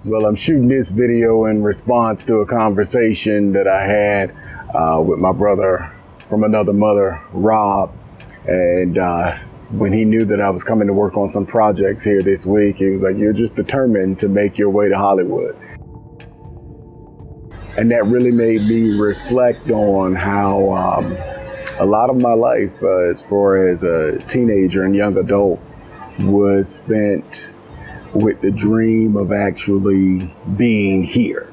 Well, I'm shooting this video in response to a conversation that I had with my brother from another mother, Rob. And when he knew that I was coming to work on some projects here this week, he was like, "You're just determined to make your way to Hollywood." And that really made me reflect on how a lot of my life, as far as a teenager and young adult, was spent with the dream of actually being here.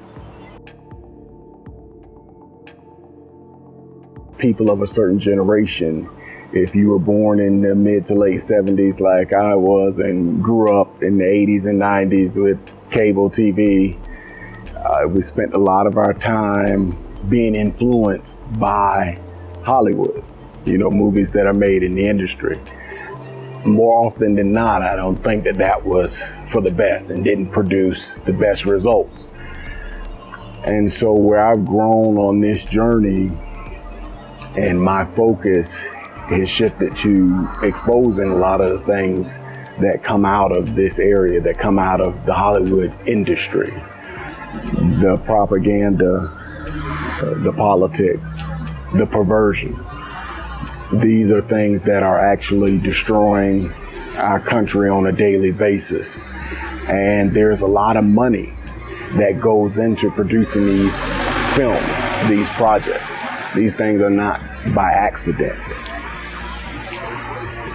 People of a certain generation, if you were born in the mid to late 70s like I was and grew up in the 80s and 90s with cable TV, we spent a lot of our time being influenced by Hollywood, movies that are made in the industry. More often than not, I don't think that was for the best and didn't produce the best results. And so where I've grown on this journey and my focus has shifted to exposing a lot of the things that come out of this area, that come out of the Hollywood industry, the propaganda, the politics, the perversion. These are things that are actually destroying our country on a daily basis. And there's a lot of money that goes into producing these films, these projects. These things are not by accident.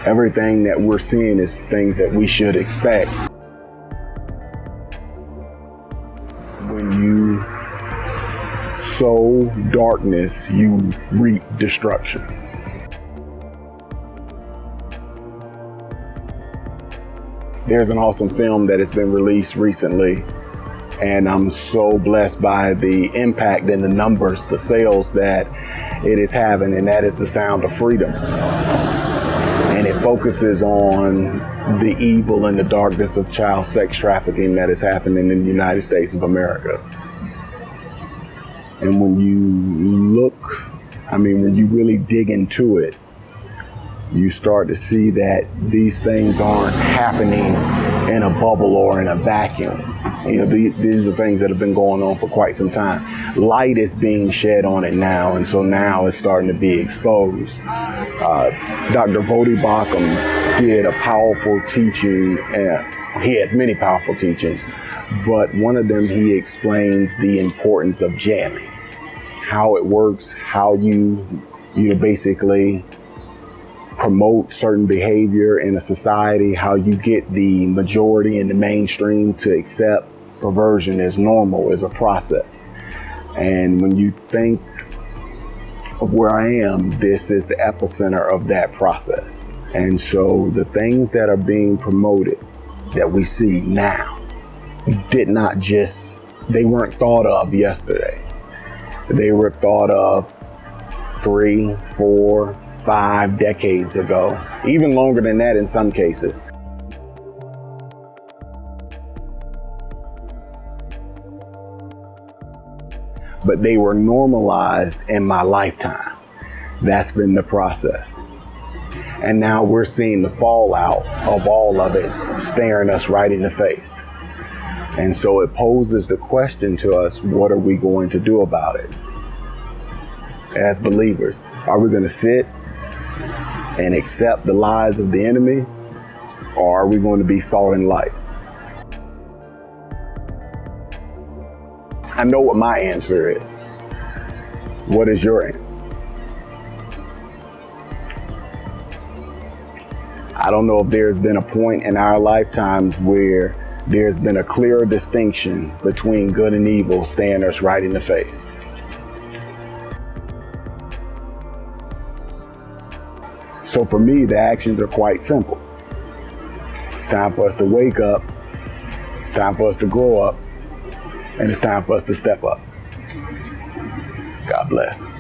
Everything that we're seeing is things that we should expect. When you sow darkness, you reap destruction. There's an awesome film that has been released recently, and I'm so blessed by the impact and the numbers, the sales that it is having, and that is The Sound of Freedom. And it focuses on the evil and the darkness of child sex trafficking that is happening in the United States of America. And when you when you really dig into it, you start to see that these things aren't happening in a bubble or in a vacuum. These are things that have been going on for quite some time. Light is being shed on it now, and so now it's starting to be exposed. Dr. Vodi Bakum did a powerful teaching. He has many powerful teachings, but one of them, he explains the importance of jamming, how it works, how you basically promote certain behavior in a society, how you get the majority and the mainstream to accept perversion as normal, as a process. And when you think of where I am, this is the epicenter of that process. And so the things that are being promoted that we see now they weren't thought of yesterday. They were thought of 3, 4, 5 decades ago, even longer than that in some cases. But they were normalized in my lifetime. That's been the process. And now we're seeing the fallout of all of it staring us right in the face. And so it poses the question to us, what are we going to do about it? As believers, are we going to sit and accept the lies of the enemy, or are we going to be salt and light? I know what my answer is. What is your answer? I don't know if there's been a point in our lifetimes where there's been a clearer distinction between good and evil staring us right in the face. So for me, the actions are quite simple. It's time for us to wake up. It's time for us to grow up. And it's time for us to step up. God bless.